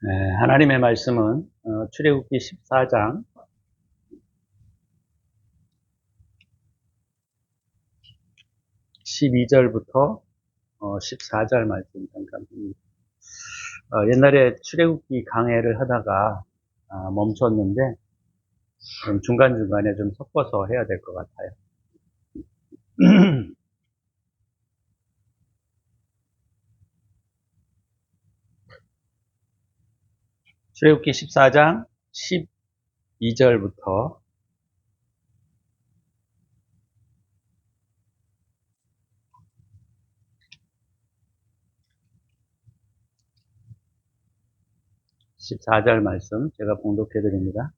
하나님의 말씀은 출애굽기 14장 12절부터 14절 말씀 잠깐 봅니다. 옛날에 출애굽기 강해를 하다가 멈췄는데 중간중간에 좀 섞어서 해야 될 것 같아요. 출애굽기 14장 12절부터 14절 말씀 제가 봉독해 드립니다.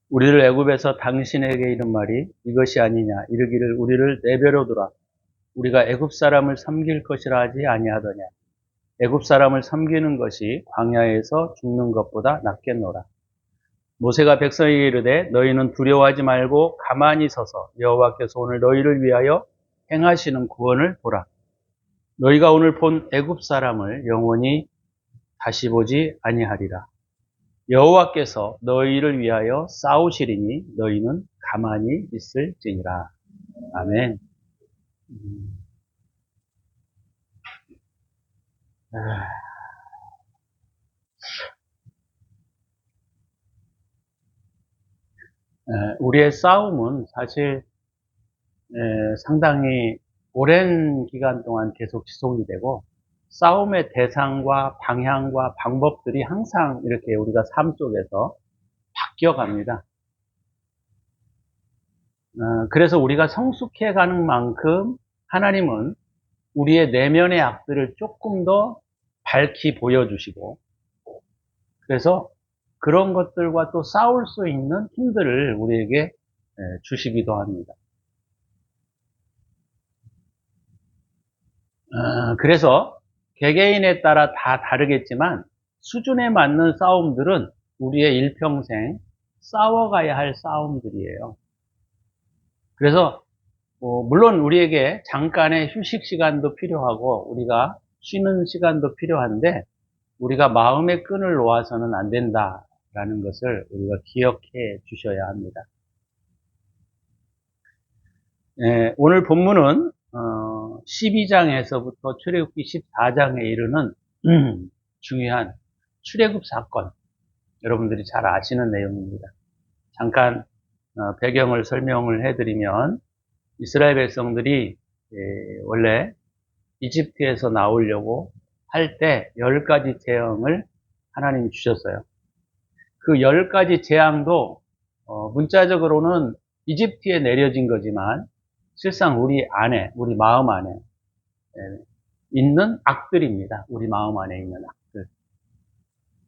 우리를 애굽에서 당신에게 이른 말이 이것이 아니냐 이르기를 우리를 내버려두라 우리가 애굽 사람을 섬길 것이라 하지 아니하더냐 애굽 사람을 섬기는 것이 광야에서 죽는 것보다 낫겠노라. 모세가 백성에게 이르되 너희는 두려워하지 말고 가만히 서서 여호와께서 오늘 너희를 위하여 행하시는 구원을 보라. 너희가 오늘 본 애굽 사람을 영원히 다시 보지 아니하리라. 여호와께서 너희를 위하여 싸우시리니 너희는 가만히 있을지니라. 아멘. 우리의 싸움은 사실 상당히 오랜 기간 동안 계속 지속이 되고 싸움의 대상과 방향과 방법들이 항상 이렇게 우리가 삶 속에서 바뀌어갑니다. 그래서 우리가 성숙해가는 만큼 하나님은 우리의 내면의 악들을 조금 더 밝히 보여주시고 그래서 그런 것들과 또 싸울 수 있는 힘들을 우리에게 주시기도 합니다. 그래서 개개인에 따라 다 다르겠지만 수준에 맞는 싸움들은 우리의 일평생 싸워가야 할 싸움들이에요. 그래서 물론 우리에게 잠깐의 휴식 시간도 필요하고 우리가 쉬는 시간도 필요한데 우리가 마음의 끈을 놓아서는 안 된다라는 것을 우리가 기억해 주셔야 합니다. 오늘 본문은 12장에서부터 출애굽기 14장에 이르는 중요한 출애굽 사건, 여러분들이 잘 아시는 내용입니다. 잠깐 배경을 설명을 해드리면 이스라엘 백성들이 원래 이집트에서 나오려고 할 때 10가지 재앙을 하나님이 주셨어요. 그 10가지 재앙도 문자적으로는 이집트에 내려진 거지만 실상 우리 안에, 우리 마음 안에 있는 악들입니다. 우리 마음 안에 있는 악들.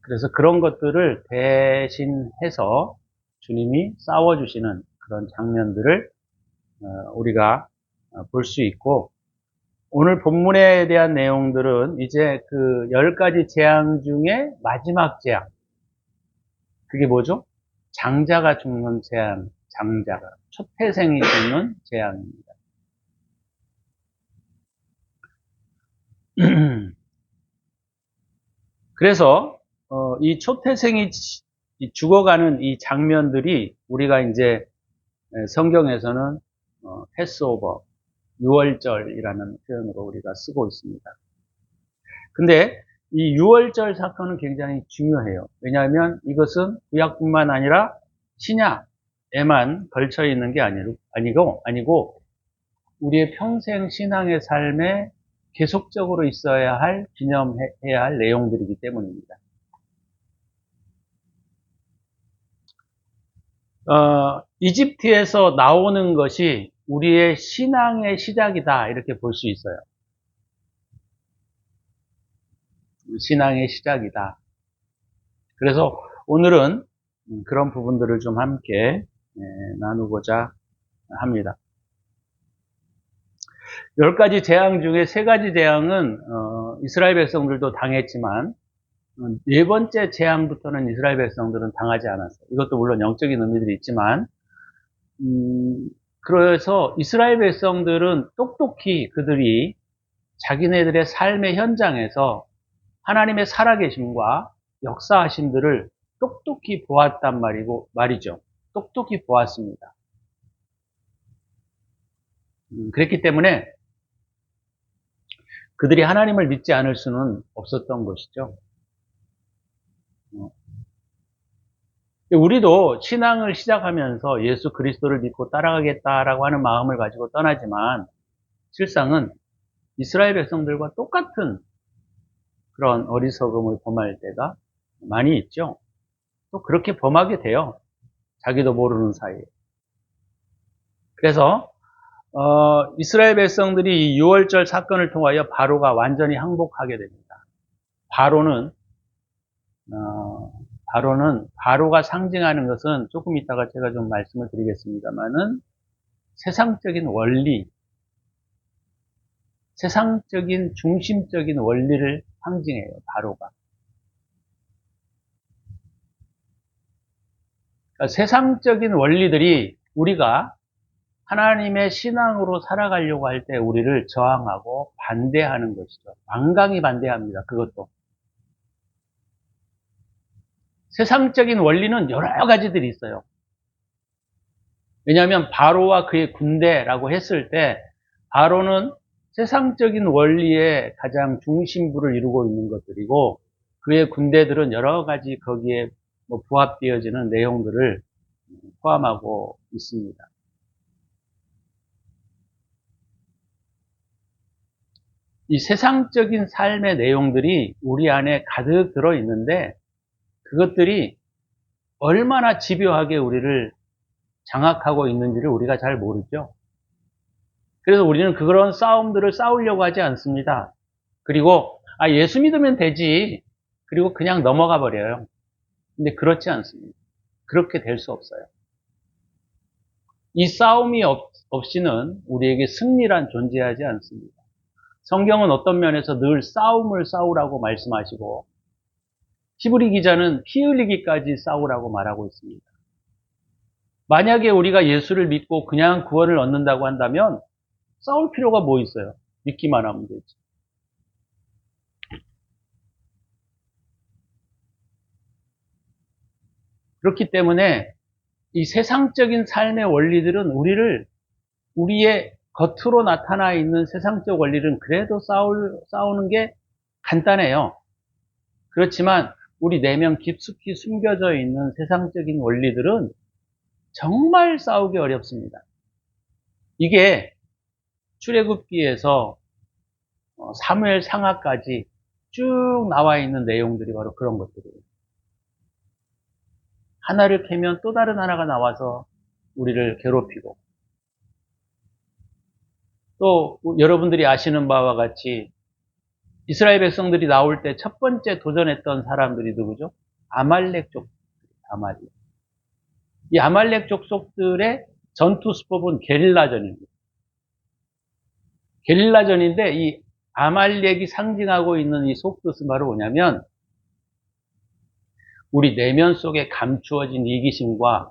그래서 그런 것들을 대신해서 주님이 싸워주시는 그런 장면들을 우리가 볼 수 있고 오늘 본문에 대한 내용들은 이제 그 10가지 재앙 중에 마지막 재앙. 그게 뭐죠? 장자가 죽는 재앙, 장자가. 초태생이 죽는 재앙입니다. 그래서 이 초태생이 죽어가는 이 장면들이 우리가 이제 성경에서는 패스오버, 유월절이라는 표현으로 우리가 쓰고 있습니다. 근데 이 유월절 사건은 굉장히 중요해요. 왜냐하면 이것은 구약뿐만 아니라 신약에만 걸쳐 있는 게 아니고 우리의 평생 신앙의 삶에 계속적으로 있어야 할, 기념해야 할 내용들이기 때문입니다. 이집트에서 나오는 것이 우리의 신앙의 시작이다, 이렇게 볼 수 있어요. 신앙의 시작이다. 그래서 오늘은 그런 부분들을 좀 함께 나누고자 합니다. 10가지 재앙 중에 3가지 재앙은 이스라엘 백성들도 당했지만 4번째 재앙부터는 이스라엘 백성들은 당하지 않았어요. 이것도 물론 영적인 의미들이 있지만 그래서 이스라엘 백성들은 똑똑히 그들이 자기네들의 삶의 현장에서 하나님의 살아계심과 역사하심들을 똑똑히 보았단 말이죠. 똑똑히 보았습니다. 그랬기 때문에 그들이 하나님을 믿지 않을 수는 없었던 것이죠. 우리도 신앙을 시작하면서 예수 그리스도를 믿고 따라가겠다라고 하는 마음을 가지고 떠나지만 실상은 이스라엘 백성들과 똑같은 그런 어리석음을 범할 때가 많이 있죠. 또 그렇게 범하게 돼요. 자기도 모르는 사이에. 그래서 이스라엘 백성들이 이 6월절 사건을 통하여 바로가 완전히 항복하게 됩니다. 바로가 상징하는 것은 조금 이따가 제가 좀 말씀을 드리겠습니다만은 세상적인 원리, 세상적인 중심적인 원리를 상징해요. 바로가. 그러니까 세상적인 원리들이 우리가 하나님의 신앙으로 살아가려고 할 때 우리를 저항하고 반대하는 것이죠. 완강히 반대합니다. 그것도. 세상적인 원리는 여러 가지들이 있어요. 왜냐하면 바로와 그의 군대라고 했을 때 바로는 세상적인 원리의 가장 중심부를 이루고 있는 것들이고 그의 군대들은 여러 가지 거기에 부합되어지는 내용들을 포함하고 있습니다. 이 세상적인 삶의 내용들이 우리 안에 가득 들어 있는데 그것들이 얼마나 집요하게 우리를 장악하고 있는지를 우리가 잘 모르죠. 그래서 우리는 그런 싸움들을 싸우려고 하지 않습니다. 그리고 예수 믿으면 되지. 그리고 그냥 넘어가 버려요. 근데 그렇지 않습니다. 그렇게 될 수 없어요. 이 싸움이 없이는 우리에게 승리란 존재하지 않습니다. 성경은 어떤 면에서 늘 싸움을 싸우라고 말씀하시고 히브리 기자는 피 흘리기까지 싸우라고 말하고 있습니다. 만약에 우리가 예수를 믿고 그냥 구원을 얻는다고 한다면 싸울 필요가 뭐 있어요? 믿기만 하면 되지. 그렇기 때문에 이 세상적인 삶의 원리들은 우리의 겉으로 나타나 있는 세상적 원리는 그래도 싸우는 게 간단해요. 그렇지만 우리 내면 깊숙이 숨겨져 있는 세상적인 원리들은 정말 싸우기 어렵습니다. 이게 출애굽기에서 사무엘 상하까지 쭉 나와 있는 내용들이 바로 그런 것들이에요. 하나를 캐면 또 다른 하나가 나와서 우리를 괴롭히고 또 여러분들이 아시는 바와 같이 이스라엘 백성들이 나올 때 첫 번째 도전했던 사람들이 누구죠? 아말렉 족속. 이 아말렉 족속들의 전투 수법은 게릴라전입니다. 게릴라전인데 이 아말렉이 상징하고 있는 이 속뜻은 바로 뭐냐면 우리 내면 속에 감추어진 이기심과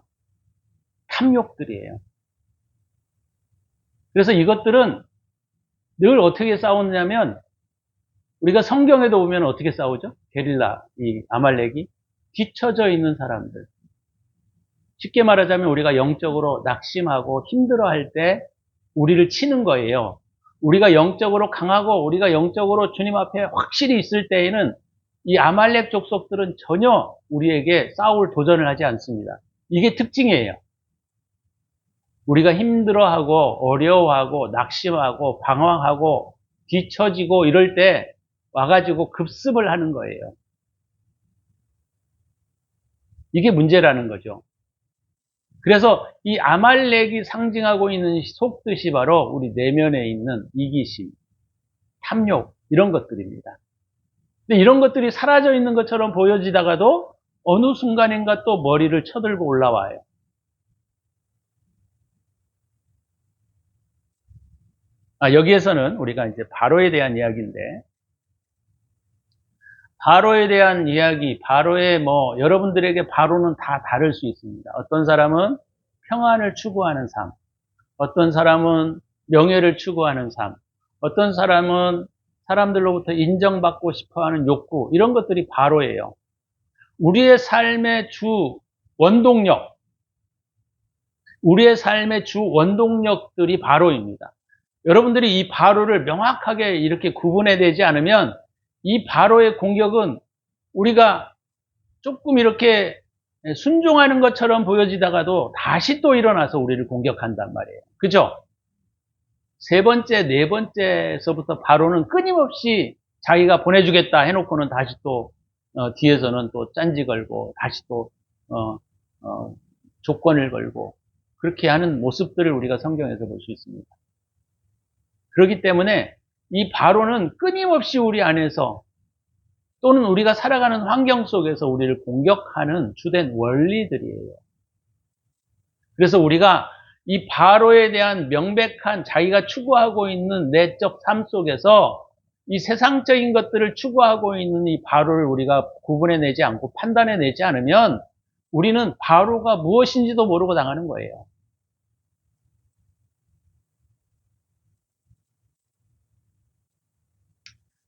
탐욕들이에요. 그래서 이것들은 늘 어떻게 싸우느냐면 우리가 성경에도 보면 어떻게 싸우죠? 게릴라, 이 아말렉이 뒤처져 있는 사람들. 쉽게 말하자면 우리가 영적으로 낙심하고 힘들어할 때 우리를 치는 거예요. 우리가 영적으로 강하고 우리가 영적으로 주님 앞에 확실히 있을 때에는 이 아말렉 족속들은 전혀 우리에게 싸울 도전을 하지 않습니다. 이게 특징이에요. 우리가 힘들어하고 어려워하고 낙심하고 방황하고 뒤처지고 이럴 때 와가지고 급습을 하는 거예요. 이게 문제라는 거죠. 그래서 이 아말렉이 상징하고 있는 속뜻이 바로 우리 내면에 있는 이기심, 탐욕 이런 것들입니다. 근데 이런 것들이 사라져 있는 것처럼 보여지다가도 어느 순간인가 또 머리를 쳐들고 올라와요. 여기에서는 우리가 이제 바로에 대한 이야기인데 바로에 대한 이야기, 바로의 여러분들에게 바로는 다 다를 수 있습니다. 어떤 사람은 평안을 추구하는 삶, 어떤 사람은 명예를 추구하는 삶, 어떤 사람은 사람들로부터 인정받고 싶어 하는 욕구, 이런 것들이 바로예요. 우리의 삶의 주 원동력, 우리의 삶의 주 원동력들이 바로입니다. 여러분들이 이 바로를 명확하게 이렇게 구분해내지 않으면 이 바로의 공격은 우리가 조금 이렇게 순종하는 것처럼 보여지다가도 다시 또 일어나서 우리를 공격한단 말이에요. 그죠? 세 번째, 네 번째서부터 바로는 끊임없이 자기가 보내주겠다 해놓고는 다시 또 뒤에서는 또 짠지 걸고 다시 또 조건을 걸고 그렇게 하는 모습들을 우리가 성경에서 볼 수 있습니다. 그렇기 때문에 이 바로는 끊임없이 우리 안에서 또는 우리가 살아가는 환경 속에서 우리를 공격하는 주된 원리들이에요. 그래서 우리가 이 바로에 대한 명백한 자기가 추구하고 있는 내적 삶 속에서 이 세상적인 것들을 추구하고 있는 이 바로를 우리가 구분해내지 않고 판단해내지 않으면 우리는 바로가 무엇인지도 모르고 당하는 거예요.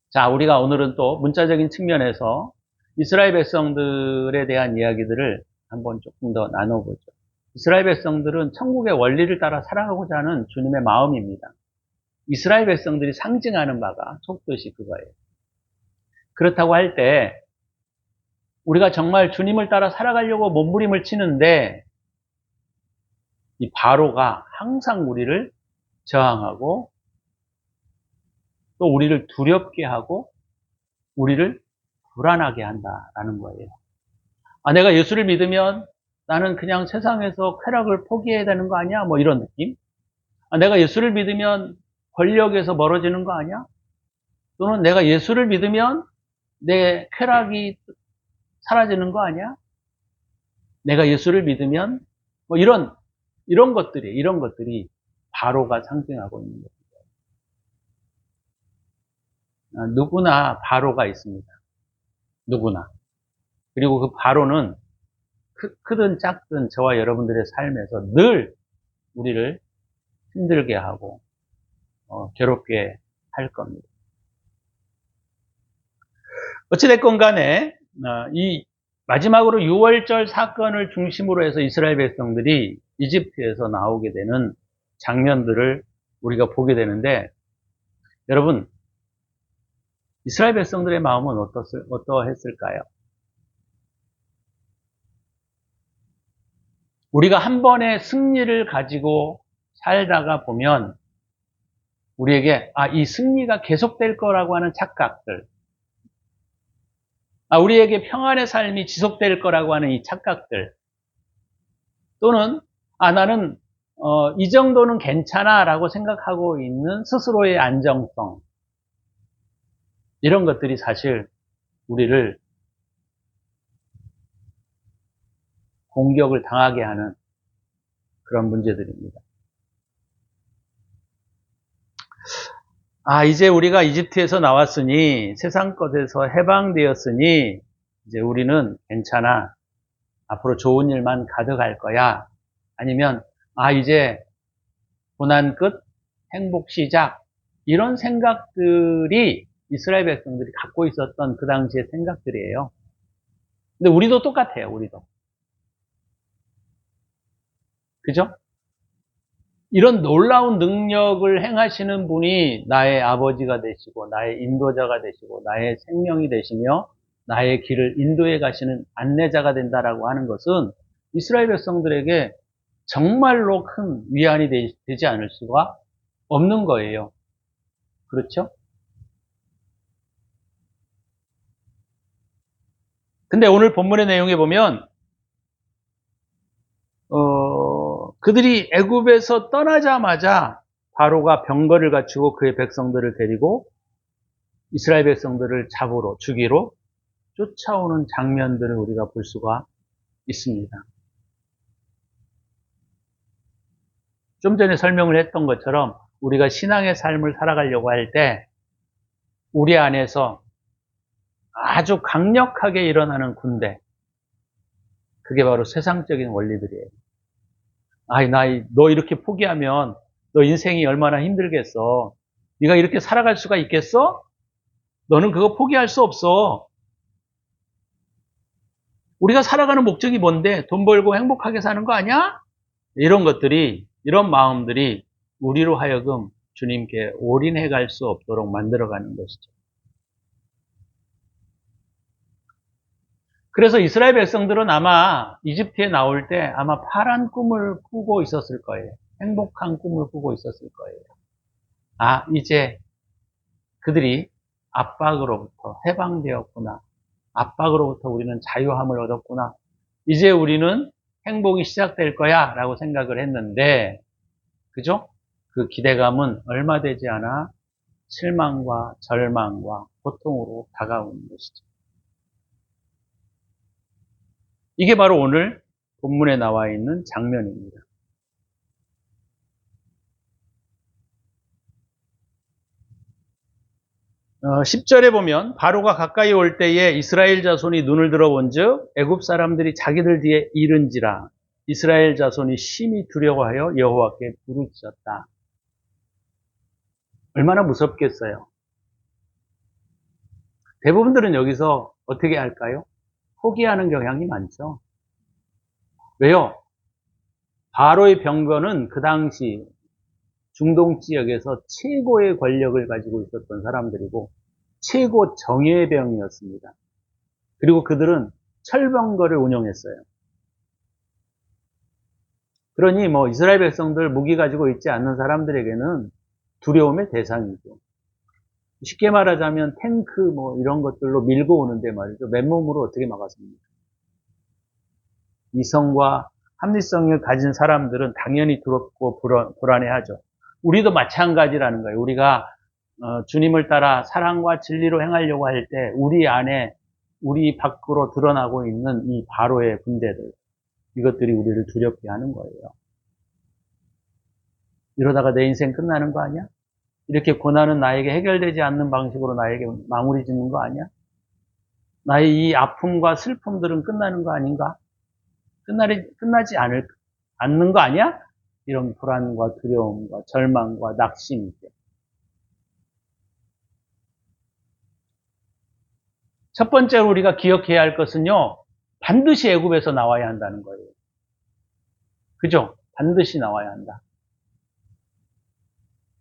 자, 우리가 오늘은 또 문자적인 측면에서 이스라엘 백성들에 대한 이야기들을 한번 조금 더 나눠보죠. 이스라엘 백성들은 천국의 원리를 따라 살아가고자 하는 주님의 마음입니다. 이스라엘 백성들이 상징하는 바가 속뜻이 그거예요. 그렇다고 할 때 우리가 정말 주님을 따라 살아가려고 몸부림을 치는데 이 바로가 항상 우리를 저항하고 또 우리를 두렵게 하고 우리를 불안하게 한다라는 거예요. 아, 내가 예수를 믿으면 나는 그냥 세상에서 쾌락을 포기해야 되는 거 아니야? 뭐 이런 느낌? 아, 내가 예수를 믿으면 권력에서 멀어지는 거 아니야? 또는 내가 예수를 믿으면 내 쾌락이 사라지는 거 아니야? 내가 예수를 믿으면 뭐 이런 것들이 바로가 상징하고 있는 거예요. 누구나 바로가 있습니다. 누구나. 그리고 그 바로는 크든 작든 저와 여러분들의 삶에서 늘 우리를 힘들게 하고 괴롭게 할 겁니다. 어찌됐건 간에 이 마지막으로 6월절 사건을 중심으로 해서 이스라엘 백성들이 이집트에서 나오게 되는 장면들을 우리가 보게 되는데 여러분 이스라엘 백성들의 마음은 어떠했을까요? 우리가 한 번의 승리를 가지고 살다가 보면 우리에게 이 승리가 계속될 거라고 하는 착각들, 우리에게 평안의 삶이 지속될 거라고 하는 이 착각들, 또는 나는 이 정도는 괜찮아 라고 생각하고 있는 스스로의 안정성, 이런 것들이 사실 우리를 공격을 당하게 하는 그런 문제들입니다. 이제 우리가 이집트에서 나왔으니 세상 것에서 해방되었으니 이제 우리는 괜찮아. 앞으로 좋은 일만 가득할 거야. 아니면 이제 고난 끝, 행복 시작. 이런 생각들이 이스라엘 백성들이 갖고 있었던 그 당시의 생각들이에요. 근데 우리도 똑같아요. 우리도. 그죠? 이런 놀라운 능력을 행하시는 분이 나의 아버지가 되시고 나의 인도자가 되시고 나의 생명이 되시며 나의 길을 인도해 가시는 안내자가 된다라고 하는 것은 이스라엘 백성들에게 정말로 큰 위안이 되지 않을 수가 없는 거예요. 그렇죠? 근데 오늘 본문의 내용에 보면 그들이 애굽에서 떠나자마자 바로가 병거를 갖추고 그의 백성들을 데리고 이스라엘 백성들을 잡으러 죽이러 쫓아오는 장면들을 우리가 볼 수가 있습니다. 좀 전에 설명을 했던 것처럼 우리가 신앙의 삶을 살아가려고 할 때 우리 안에서 아주 강력하게 일어나는 군대, 그게 바로 세상적인 원리들이에요. 너 이렇게 포기하면 너 인생이 얼마나 힘들겠어. 네가 이렇게 살아갈 수가 있겠어? 너는 그거 포기할 수 없어. 우리가 살아가는 목적이 뭔데? 돈 벌고 행복하게 사는 거 아니야? 이런 것들이, 이런 마음들이 우리로 하여금 주님께 올인해 갈 수 없도록 만들어가는 것이죠. 그래서 이스라엘 백성들은 아마 이집트에 나올 때 아마 파란 꿈을 꾸고 있었을 거예요. 행복한 꿈을 꾸고 있었을 거예요. 아, 이제 그들이 압박으로부터 해방되었구나. 압박으로부터 우리는 자유함을 얻었구나. 이제 우리는 행복이 시작될 거야 라고 생각을 했는데, 그죠? 그 기대감은 얼마 되지 않아 실망과 절망과 고통으로 다가오는 것이죠. 이게 바로 오늘 본문에 나와 있는 장면입니다. 10절에 보면 바로가 가까이 올 때에 이스라엘 자손이 눈을 들어본즉 애굽 사람들이 자기들 뒤에 이른지라 이스라엘 자손이 심히 두려워하여 여호와께 부르짖었다. 얼마나 무섭겠어요. 대부분들은 여기서 어떻게 할까요? 포기하는 경향이 많죠. 왜요? 바로의 병거는 그 당시 중동 지역에서 최고의 권력을 가지고 있었던 사람들이고 최고 정예의 병이었습니다. 그리고 그들은 철병거를 운영했어요. 그러니 뭐 이스라엘 백성들 무기 가지고 있지 않는 사람들에게는 두려움의 대상이죠. 쉽게 말하자면 탱크 뭐 이런 것들로 밀고 오는데 말이죠. 맨몸으로 어떻게 막았습니까? 이성과 합리성을 가진 사람들은 당연히 두렵고 불안해하죠. 우리도 마찬가지라는 거예요. 우리가 주님을 따라 사랑과 진리로 행하려고 할 때 우리 안에 우리 밖으로 드러나고 있는 이 바로의 군대들, 이것들이 우리를 두렵게 하는 거예요. 이러다가 내 인생 끝나는 거 아니야? 이렇게 고난은 나에게 해결되지 않는 방식으로 나에게 마무리 짓는 거 아니야? 나의 이 아픔과 슬픔들은 끝나는 거 아닌가? 끝나지 않는 거 아니야? 이런 불안과 두려움과 절망과 낙심이죠. 첫 번째로 우리가 기억해야 할 것은요, 반드시 애굽에서 나와야 한다는 거예요. 그죠? 반드시 나와야 한다.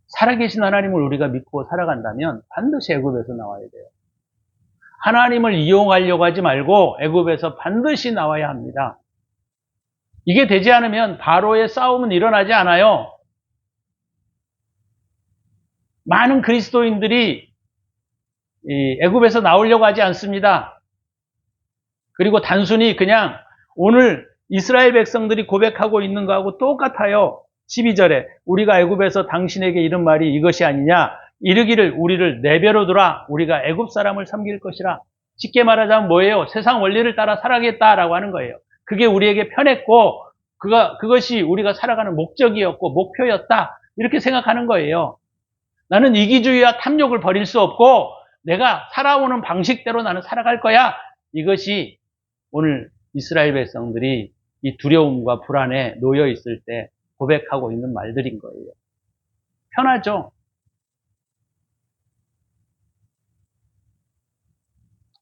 살아계신 하나님을 우리가 믿고 살아간다면 반드시 애굽에서 나와야 돼요. 하나님을 이용하려고 하지 말고 애굽에서 반드시 나와야 합니다. 이게 되지 않으면 바로의 싸움은 일어나지 않아요. 많은 그리스도인들이 애굽에서 나오려고 하지 않습니다. 그리고 단순히 그냥 오늘 이스라엘 백성들이 고백하고 있는 거하고 똑같아요. 12절에 우리가 애굽에서 당신에게 이른 말이 이것이 아니냐 이르기를 우리를 내버려 두라 우리가 애굽 사람을 섬길 것이라. 쉽게 말하자면 뭐예요? 세상 원리를 따라 살아가겠다라고 하는 거예요. 그게 우리에게 편했고 그것이 우리가 살아가는 목적이었고 목표였다 이렇게 생각하는 거예요. 나는 이기주의와 탐욕을 버릴 수 없고 내가 살아오는 방식대로 나는 살아갈 거야. 이것이 오늘 이스라엘 백성들이 이 두려움과 불안에 놓여 있을 때 고백하고 있는 말들인 거예요. 편하죠?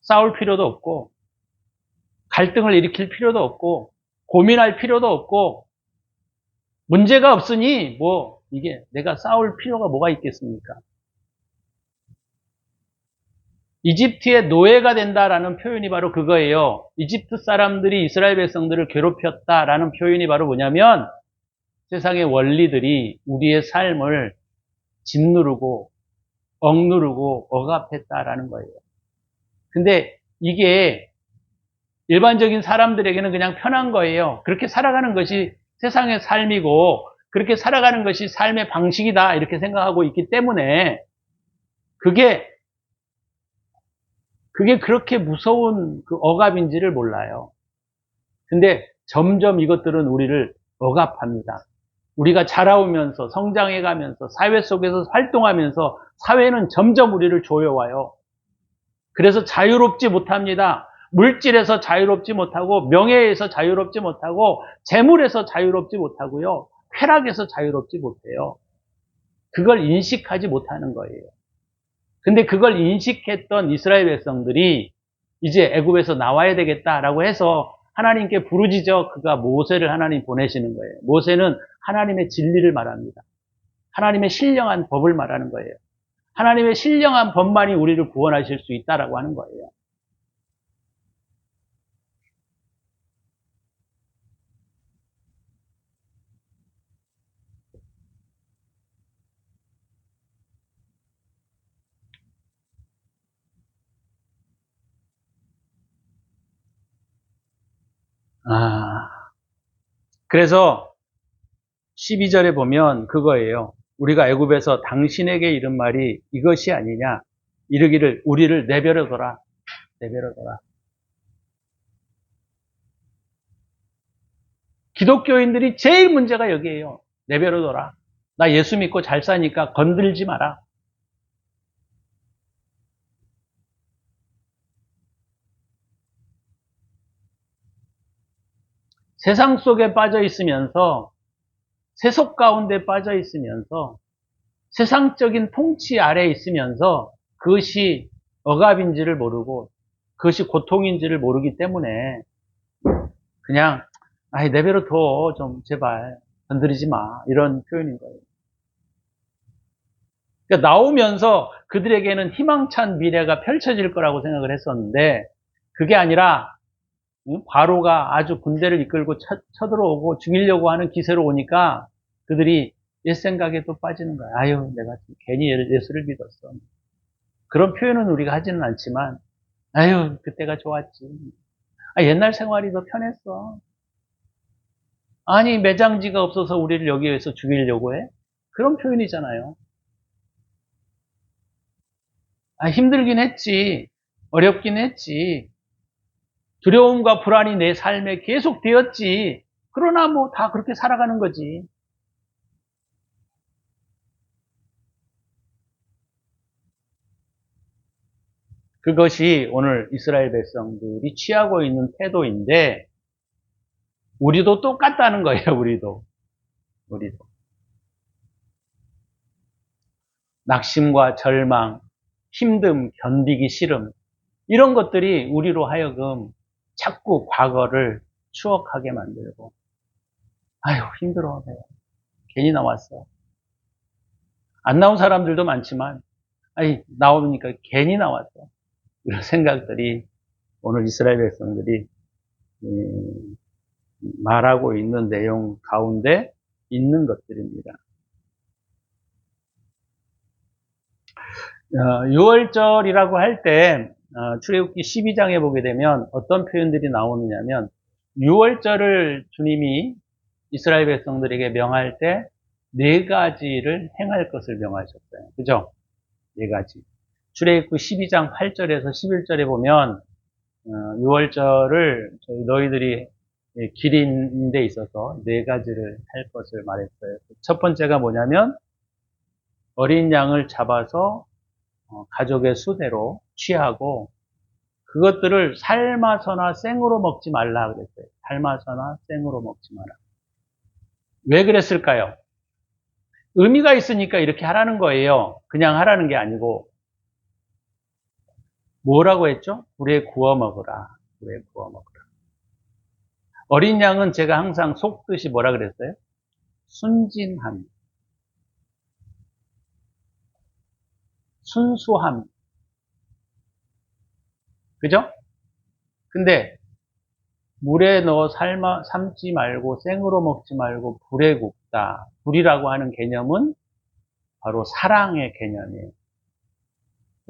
싸울 필요도 없고 갈등을 일으킬 필요도 없고 고민할 필요도 없고 문제가 없으니 뭐 이게 내가 싸울 필요가 뭐가 있겠습니까? 이집트의 노예가 된다라는 표현이 바로 그거예요. 이집트 사람들이 이스라엘 백성들을 괴롭혔다라는 표현이 바로 뭐냐면 세상의 원리들이 우리의 삶을 짓누르고 억누르고 억압했다라는 거예요. 근데 이게 일반적인 사람들에게는 그냥 편한 거예요. 그렇게 살아가는 것이 세상의 삶이고 그렇게 살아가는 것이 삶의 방식이다 이렇게 생각하고 있기 때문에 그게 그렇게 무서운 그 억압인지를 몰라요. 근데 점점 이것들은 우리를 억압합니다. 우리가 자라오면서 성장해가면서 사회 속에서 활동하면서 사회는 점점 우리를 조여와요. 그래서 자유롭지 못합니다. 물질에서 자유롭지 못하고 명예에서 자유롭지 못하고 재물에서 자유롭지 못하고요. 쾌락에서 자유롭지 못해요. 그걸 인식하지 못하는 거예요. 근데 그걸 인식했던 이스라엘 백성들이 이제 애굽에서 나와야 되겠다라고 해서 하나님께 부르짖어 그가 모세를 하나님 보내시는 거예요. 모세는 하나님의 진리를 말합니다. 하나님의 신령한 법을 말하는 거예요. 하나님의 신령한 법만이 우리를 구원하실 수 있다라고 하는 거예요. 그래서 12절에 보면 그거예요. 우리가 애굽에서 당신에게 이른 말이 이것이 아니냐. 이르기를 우리를 내버려둬라. 내버려둬라. 기독교인들이 제일 문제가 여기에요. 내버려둬라. 나 예수 믿고 잘 사니까 건들지 마라. 세상 속에 빠져 있으면서 세속 가운데 빠져 있으면서 세상적인 통치 아래에 있으면서 그것이 억압인지를 모르고 그것이 고통인지를 모르기 때문에 그냥 내버려 둬. 좀 제발 건드리지 마. 이런 표현인 거예요. 그러니까 나오면서 그들에게는 희망찬 미래가 펼쳐질 거라고 생각을 했었는데 그게 아니라 바로가 아주 군대를 이끌고 쳐들어오고 죽이려고 하는 기세로 오니까 그들이 옛 생각에 또 빠지는 거야. 아유, 내가 괜히 예수를 믿었어. 그런 표현은 우리가 하지는 않지만, 아유, 그때가 좋았지. 옛날 생활이 더 편했어. 아니, 매장지가 없어서 우리를 여기에서 죽이려고 해? 그런 표현이잖아요. 힘들긴 했지. 어렵긴 했지. 두려움과 불안이 내 삶에 계속 되었지. 그러나 뭐 다 그렇게 살아가는 거지. 그것이 오늘 이스라엘 백성들이 취하고 있는 태도인데 우리도 똑같다는 거예요. 우리도. 낙심과 절망, 힘듦, 견디기 싫음 이런 것들이 우리로 하여금 자꾸 과거를 추억하게 만들고 아유 힘들어 내가 괜히 나왔어. 안 나온 사람들도 많지만 나오니까 괜히 나왔어. 이런 생각들이 오늘 이스라엘 백성들이 말하고 있는 내용 가운데 있는 것들입니다. 6월절이라고 할 때 출애굽기 12장에 보게 되면 어떤 표현들이 나오느냐면 6월절을 주님이 이스라엘 백성들에게 명할 때 네 가지를 행할 것을 명하셨어요. 그죠? 네 가지. 출애굽기 12장 8절에서 11절에 보면 6월절을 너희들이 기린 데 있어서 네 가지를 할 것을 말했어요. 첫 번째가 뭐냐면 어린 양을 잡아서 가족의 수대로 취하고 그것들을 삶아서나 생으로 먹지 말라 그랬어요. 삶아서나 생으로 먹지 마라. 왜 그랬을까요? 의미가 있으니까 이렇게 하라는 거예요. 그냥 하라는 게 아니고 뭐라고 했죠? 불에 구워 먹으라. 불에 구워 먹으라. 어린 양은 제가 항상 속뜻이 뭐라 그랬어요? 순진함, 순수함. 그죠? 근데 물에 넣어 삶지 말고 생으로 먹지 말고 불에 굽다. 불이라고 하는 개념은 바로 사랑의 개념이에요.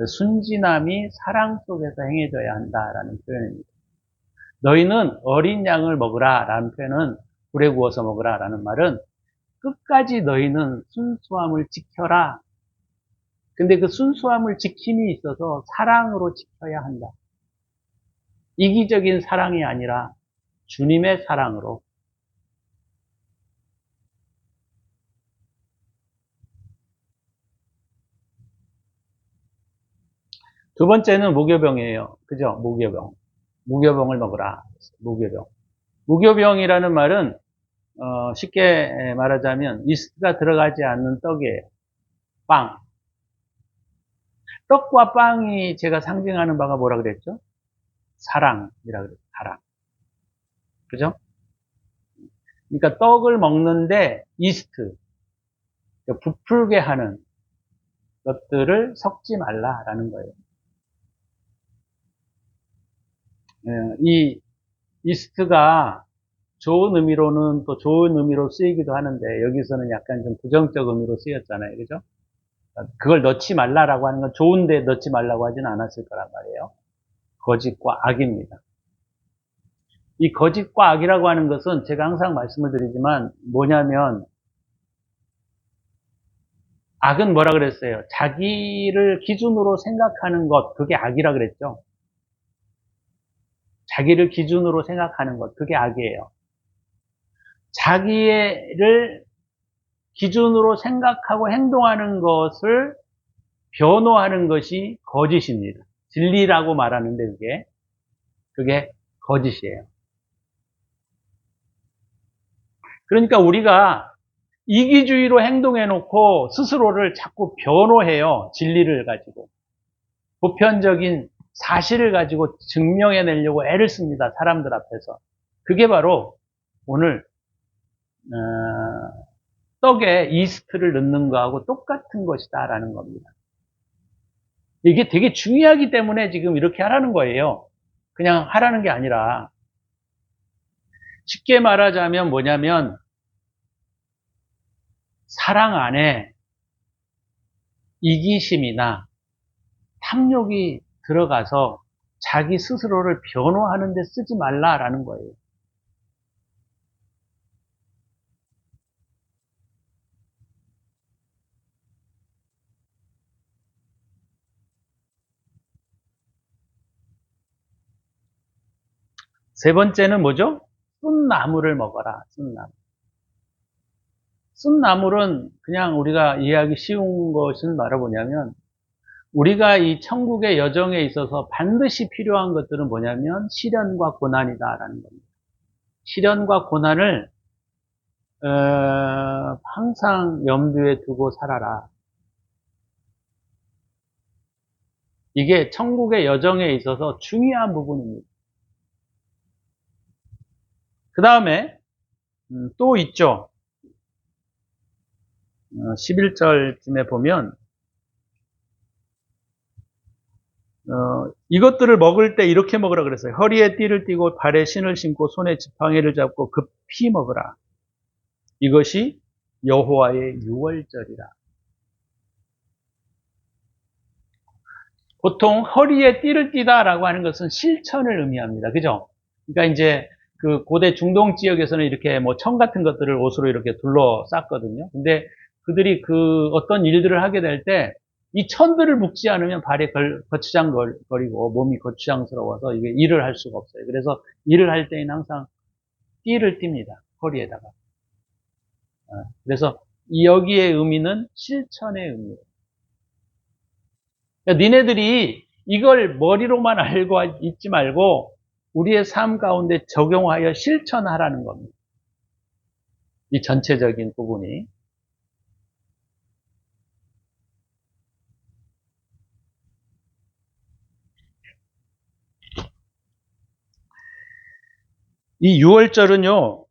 순진함이 사랑 속에서 행해져야 한다라는 표현입니다. 너희는 어린 양을 먹으라 라는 표현은 불에 구워서 먹으라 라는 말은 끝까지 너희는 순수함을 지켜라. 근데 그 순수함을 지킴이 있어서 사랑으로 지켜야 한다. 이기적인 사랑이 아니라 주님의 사랑으로. 두 번째는 무교병이에요. 그죠? 무교병. 무교병을 먹으라. 무교병. 무교병이라는 말은 쉽게 말하자면 이스트가 들어가지 않는 떡이에요. 빵. 떡과 빵이 제가 상징하는 바가 뭐라 그랬죠? 사랑이라 그래요. 사랑. 그죠? 그러니까 떡을 먹는데 이스트, 부풀게 하는 것들을 섞지 말라라는 거예요. 이 이스트가 좋은 의미로는 또 좋은 의미로 쓰이기도 하는데 여기서는 약간 좀 부정적 의미로 쓰였잖아요. 그죠? 그걸 넣지 말라라고 하는 건 좋은데 넣지 말라고 하진 않았을 거란 말이에요. 거짓과 악입니다. 이 거짓과 악이라고 하는 것은 제가 항상 말씀을 드리지만 뭐냐면 악은 뭐라 그랬어요? 자기를 기준으로 생각하는 것, 그게 악이라 그랬죠. 자기를 기준으로 생각하는 것, 그게 악이에요. 자기를 기준으로 생각하고 행동하는 것을 변호하는 것이 거짓입니다. 진리라고 말하는데 그게 거짓이에요. 그러니까 우리가 이기주의로 행동해놓고 스스로를 자꾸 변호해요. 진리를 가지고. 보편적인 사실을 가지고 증명해내려고 애를 씁니다. 사람들 앞에서. 그게 바로 오늘 떡에 이스트를 넣는 거하고 똑같은 것이다라는 겁니다. 이게 되게 중요하기 때문에 지금 이렇게 하라는 거예요. 그냥 하라는 게 아니라 쉽게 말하자면 뭐냐면 사랑 안에 이기심이나 탐욕이 들어가서 자기 스스로를 변호하는 데 쓰지 말라라는 거예요. 세 번째는 뭐죠? 쏜나물을 먹어라. 쏜나물. 쏜나물은 그냥 우리가 이해하기 쉬운 것은 뭐냐면 우리가 이 천국의 여정에 있어서 반드시 필요한 것들은 뭐냐면 시련과 고난이다라는 겁니다. 시련과 고난을 항상 염두에 두고 살아라. 이게 천국의 여정에 있어서 중요한 부분입니다. 그 다음에 또 있죠. 11절쯤에 보면 이것들을 먹을 때 이렇게 먹으라 그랬어요. 허리에 띠를 띠고 발에 신을 신고 손에 지팡이를 잡고 급히 먹으라. 이것이 여호와의 유월절이라. 보통 허리에 띠를 띠다라고 하는 것은 실천을 의미합니다. 그죠? 그러니까 이제 그 고대 중동 지역에서는 이렇게 뭐 청 같은 것들을 옷으로 이렇게 둘러쌌거든요. 근데 그들이 그 어떤 일들을 하게 될 때 이 천들을 묶지 않으면 발에 거추장거리고 몸이 거추장스러워서 이게 일을 할 수가 없어요. 그래서 일을 할 때는 항상 띠를 띱니다. 허리에다가. 그래서 여기의 의미는 실천의 의미예요. 그러니까 니네들이 이걸 머리로만 알고 있지 말고 우리의 삶 가운데 적용하여 실천하라는 겁니다. 이 전체적인 부분이. 이 유월절은요,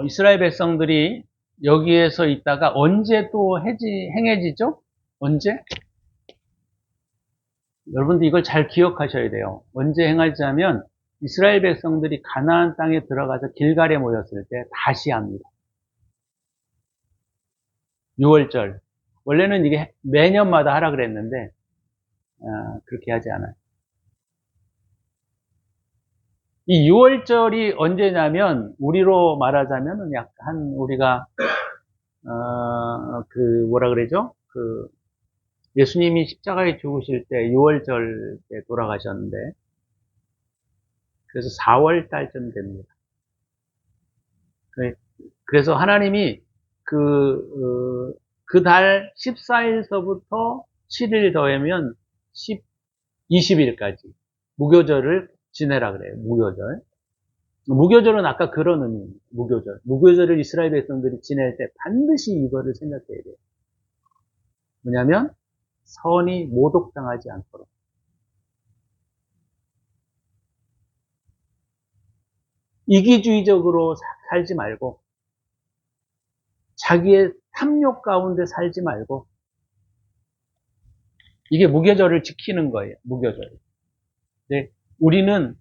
이스라엘 백성들이 여기에서 있다가 언제 또 행해지죠? 언제? 여러분들 이걸 잘 기억하셔야 돼요. 언제 행하자면 이스라엘 백성들이 가나안 땅에 들어가서 길갈에 모였을 때 다시 합니다. 유월절. 원래는 이게 매년마다 하라 그랬는데 그렇게 하지 않아요. 이 6월절이 언제냐면 우리로 말하자면 약간 우리가 그 뭐라 그러죠? 그 예수님이 십자가에 죽으실 때 6월절 때 돌아가셨는데 그래서 4월 달쯤 됩니다. 그래서 하나님이 그 달 14일서부터 7일 더하면 20일까지 무교절을 지내라 그래요. 무교절. 무교절은 아까 그런 의미입니다. 무교절. 무교절을 이스라엘 백성들이 지낼 때 반드시 이거를 생각해야 돼요. 뭐냐면 선이 모독당하지 않도록. 이기주의적으로 살지 말고 자기의 탐욕 가운데 살지 말고 이게 무교절을 지키는 거예요. 무교절. 네, 우리는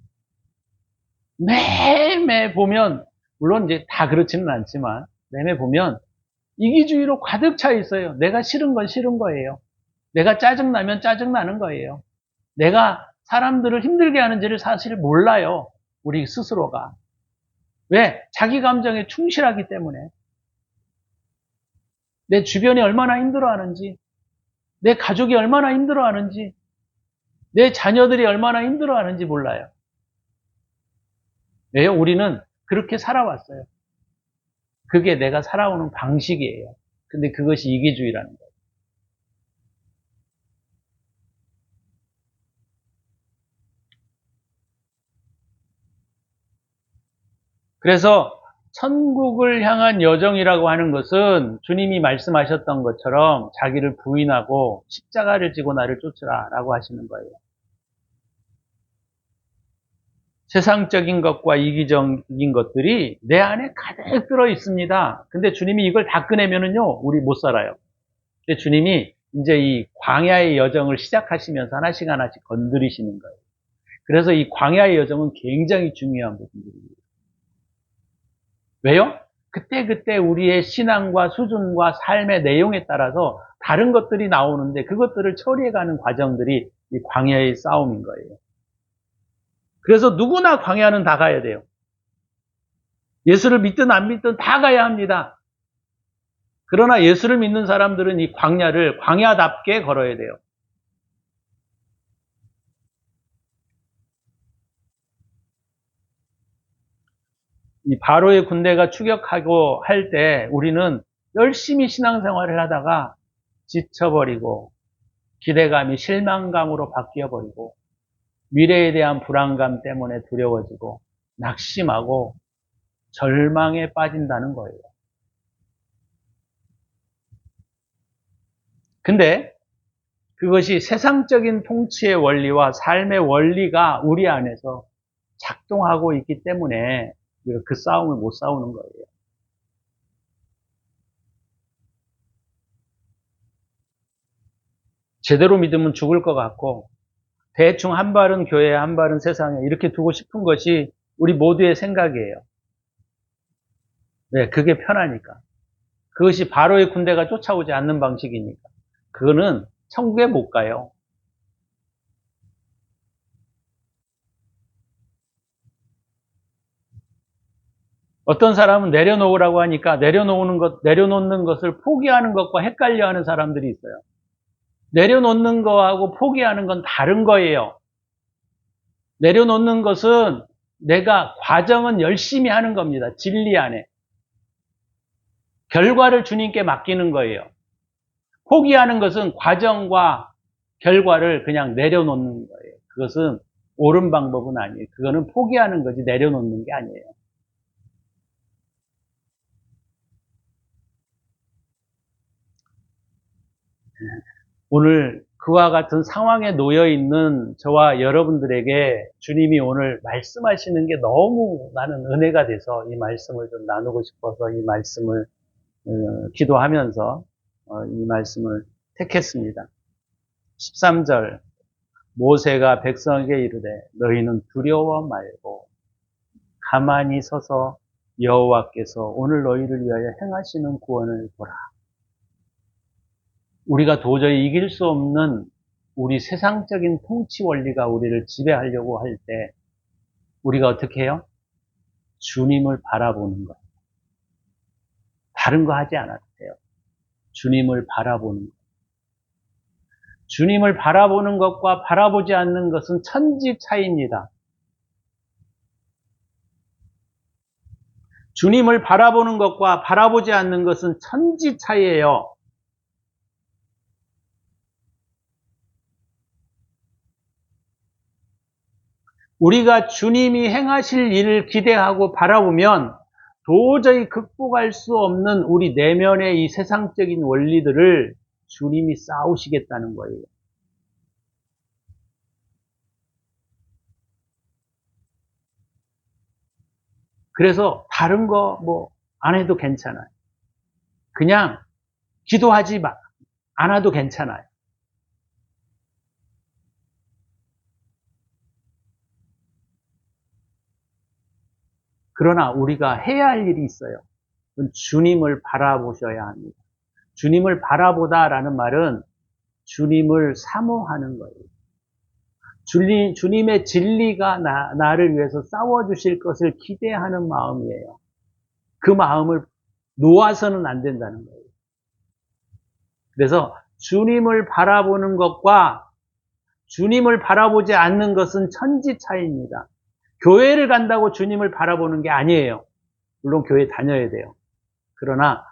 매매 보면 물론 이제 다 그렇지는 않지만 매매 보면 이기주의로 가득 차 있어요. 내가 싫은 건 싫은 거예요. 내가 짜증나면 짜증나는 거예요. 내가 사람들을 힘들게 하는지를 사실 몰라요. 우리 스스로가. 왜? 자기 감정에 충실하기 때문에. 내 주변이 얼마나 힘들어하는지, 내 가족이 얼마나 힘들어하는지, 내 자녀들이 얼마나 힘들어하는지 몰라요. 왜요? 우리는 그렇게 살아왔어요. 그게 내가 살아오는 방식이에요. 근데 그것이 이기주의라는 거예요. 그래서 천국을 향한 여정이라고 하는 것은 주님이 말씀하셨던 것처럼 자기를 부인하고 십자가를 지고 나를 쫓으라 라고 하시는 거예요. 세상적인 것과 이기적인 것들이 내 안에 가득 들어 있습니다. 근데 주님이 이걸 다 꺼내면은요, 우리 못 살아요. 근데 주님이 이제 이 광야의 여정을 시작하시면서 하나씩 하나씩 건드리시는 거예요. 그래서 이 광야의 여정은 굉장히 중요한 부분입니다. 왜요? 그때그때 우리의 신앙과 수준과 삶의 내용에 따라서 다른 것들이 나오는데 그것들을 처리해가는 과정들이 이 광야의 싸움인 거예요. 그래서 누구나 광야는 다 가야 돼요. 예수를 믿든 안 믿든 다 가야 합니다. 그러나 예수를 믿는 사람들은 이 광야를 광야답게 걸어야 돼요. 이 바로의 군대가 추격하고 할 때 우리는 열심히 신앙생활을 하다가 지쳐버리고 기대감이 실망감으로 바뀌어버리고 미래에 대한 불안감 때문에 두려워지고 낙심하고 절망에 빠진다는 거예요. 근데 그것이 세상적인 통치의 원리와 삶의 원리가 우리 안에서 작동하고 있기 때문에 우리가 그 싸움을 못 싸우는 거예요. 제대로 믿으면 죽을 것 같고 대충 한 발은 교회에 한 발은 세상에 이렇게 두고 싶은 것이 우리 모두의 생각이에요. 네, 그게 편하니까. 그것이 바로의 군대가 쫓아오지 않는 방식이니까. 그거는 천국에 못 가요. 어떤 사람은 내려놓으라고 하니까 내려놓는 것을 포기하는 것과 헷갈려 하는 사람들이 있어요. 내려놓는 거하고 포기하는 건 다른 거예요. 내려놓는 것은 내가 과정은 열심히 하는 겁니다. 진리 안에. 결과를 주님께 맡기는 거예요. 포기하는 것은 과정과 결과를 그냥 내려놓는 거예요. 그것은 옳은 방법은 아니에요. 그거는 포기하는 거지 내려놓는 게 아니에요. 오늘 그와 같은 상황에 놓여 있는 저와 여러분들에게 주님이 오늘 말씀하시는 게 너무 나는 은혜가 돼서 이 말씀을 좀 나누고 싶어서 이 말씀을 기도하면서 이 말씀을 택했습니다. 13절 모세가 백성에게 이르되 너희는 두려워 말고 가만히 서서 여호와께서 오늘 너희를 위하여 행하시는 구원을 보라. 우리가 도저히 이길 수 없는 우리 세상적인 통치 원리가 우리를 지배하려고 할 때 우리가 어떻게 해요? 주님을 바라보는 것. 다른 거 하지 않아도 돼요. 주님을 바라보는 것. 주님을 바라보는 것과 바라보지 않는 것은 천지 차이입니다. 주님을 바라보는 것과 바라보지 않는 것은 천지 차이예요. 우리가 주님이 행하실 일을 기대하고 바라보면 도저히 극복할 수 없는 우리 내면의 이 세상적인 원리들을 주님이 싸우시겠다는 거예요. 그래서 다른 거 뭐 안 해도 괜찮아요. 그냥 기도하지 않아도 괜찮아요. 그러나 우리가 해야 할 일이 있어요. 그건 주님을 바라보셔야 합니다. 주님을 바라보다라는 말은 주님을 사모하는 거예요. 주님의 진리가 나를 위해서 싸워주실 것을 기대하는 마음이에요. 그 마음을 놓아서는 안 된다는 거예요. 그래서 주님을 바라보는 것과 주님을 바라보지 않는 것은 천지 차이입니다. 교회를 간다고 주님을 바라보는 게 아니에요. 물론 교회 다녀야 돼요. 그러나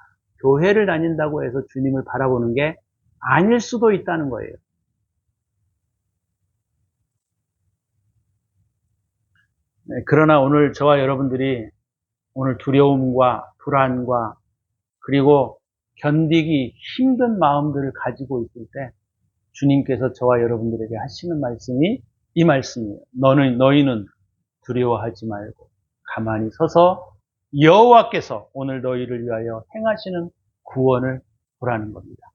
교회를 다닌다고 해서 주님을 바라보는 게 아닐 수도 있다는 거예요. 네, 그러나 오늘 저와 여러분들이 오늘 두려움과 불안과 그리고 견디기 힘든 마음들을 가지고 있을 때 주님께서 저와 여러분들에게 하시는 말씀이 이 말씀이에요. 너희는 두려워하지 말고 가만히 서서 여호와께서 오늘 너희를 위하여 행하시는 구원을 보라는 겁니다.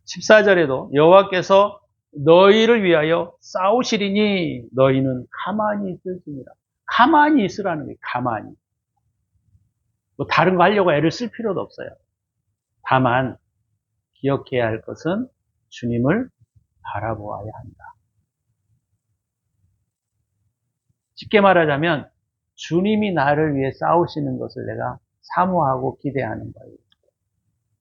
14절에도 여호와께서 너희를 위하여 싸우시리니 너희는 가만히 있을지니라. 가만히 있으라는 거예요. 가만히. 뭐 다른 거 하려고 애를 쓸 필요도 없어요. 다만 기억해야 할 것은 주님을 바라보아야 한다. 쉽게 말하자면 주님이 나를 위해 싸우시는 것을 내가 사모하고 기대하는 거예요.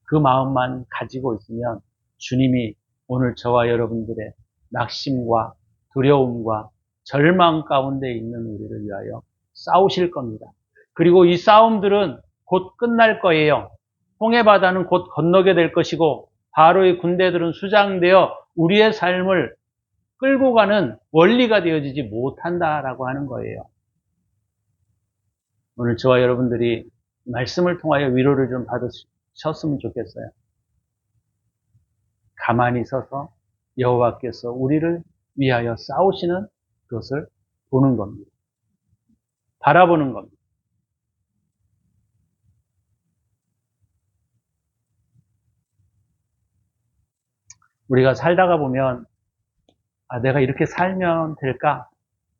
그 마음만 가지고 있으면 주님이 오늘 저와 여러분들의 낙심과 두려움과 절망 가운데 있는 우리를 위하여 싸우실 겁니다. 그리고 이 싸움들은 곧 끝날 거예요. 홍해바다는 곧 건너게 될 것이고 바로의 군대들은 수장되어 우리의 삶을 끌고 가는 원리가 되어지지 못한다라고 하는 거예요. 오늘 저와 여러분들이 말씀을 통하여 위로를 좀 받으셨으면 좋겠어요. 가만히 서서 여호와께서 우리를 위하여 싸우시는 것을 보는 겁니다. 바라보는 겁니다. 우리가 살다가 보면 내가 이렇게 살면 될까?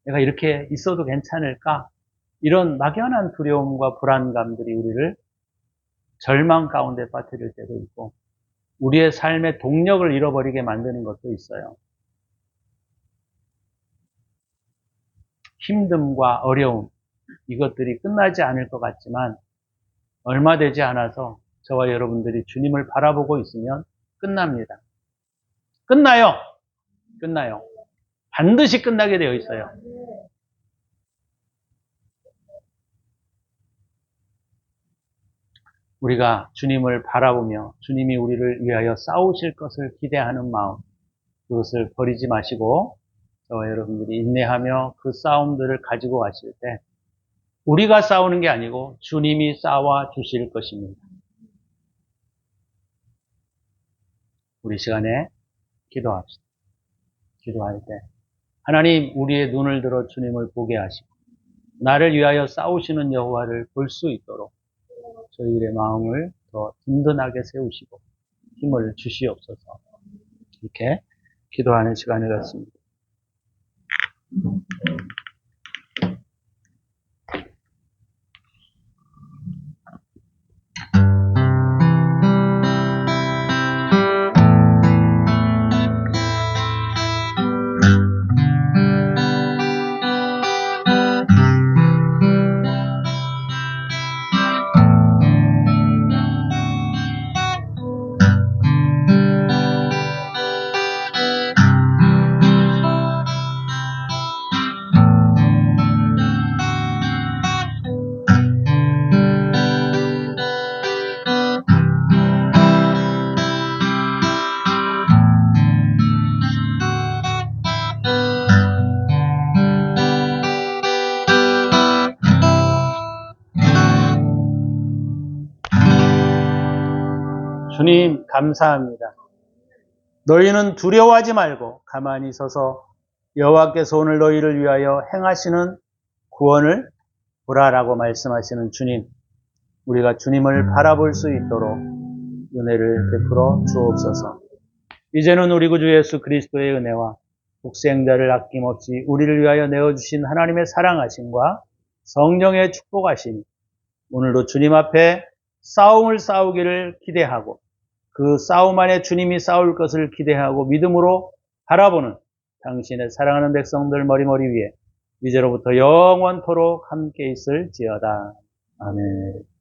내가 이렇게 있어도 괜찮을까? 이런 막연한 두려움과 불안감들이 우리를 절망 가운데 빠뜨릴 때도 있고 우리의 삶의 동력을 잃어버리게 만드는 것도 있어요. 힘듦과 어려움, 이것들이 끝나지 않을 것 같지만 얼마 되지 않아서 저와 여러분들이 주님을 바라보고 있으면 끝납니다. 끝나요. 반드시 끝나게 되어 있어요. 우리가 주님을 바라보며 주님이 우리를 위하여 싸우실 것을 기대하는 마음, 그것을 버리지 마시고 저와 여러분들이 인내하며 그 싸움들을 가지고 가실 때 우리가 싸우는 게 아니고 주님이 싸워 주실 것입니다. 우리 시간에 기도합시다. 기도할 때 하나님 우리의 눈을 들어 주님을 보게 하시고 나를 위하여 싸우시는 여호와를 볼 수 있도록 저희들의 마음을 더 든든하게 세우시고 힘을 주시옵소서. 이렇게 기도하는 시간을 갖습니다. 주님 감사합니다. 너희는 두려워하지 말고 가만히 서서 여호와께서 오늘 너희를 위하여 행하시는 구원을 보라라고 말씀하시는 주님, 우리가 주님을 바라볼 수 있도록 은혜를 베풀어 주옵소서. 이제는 우리 구주 예수 그리스도의 은혜와 독생자를 아낌없이 우리를 위하여 내어주신 하나님의 사랑하심과 성령의 축복하심이 오늘도 주님 앞에 싸움을 싸우기를 기대하고 그 싸움 안에 주님이 싸울 것을 기대하고 믿음으로 바라보는 당신의 사랑하는 백성들 머리머리 위에 이제로부터 영원토록 함께 있을지어다. 아멘.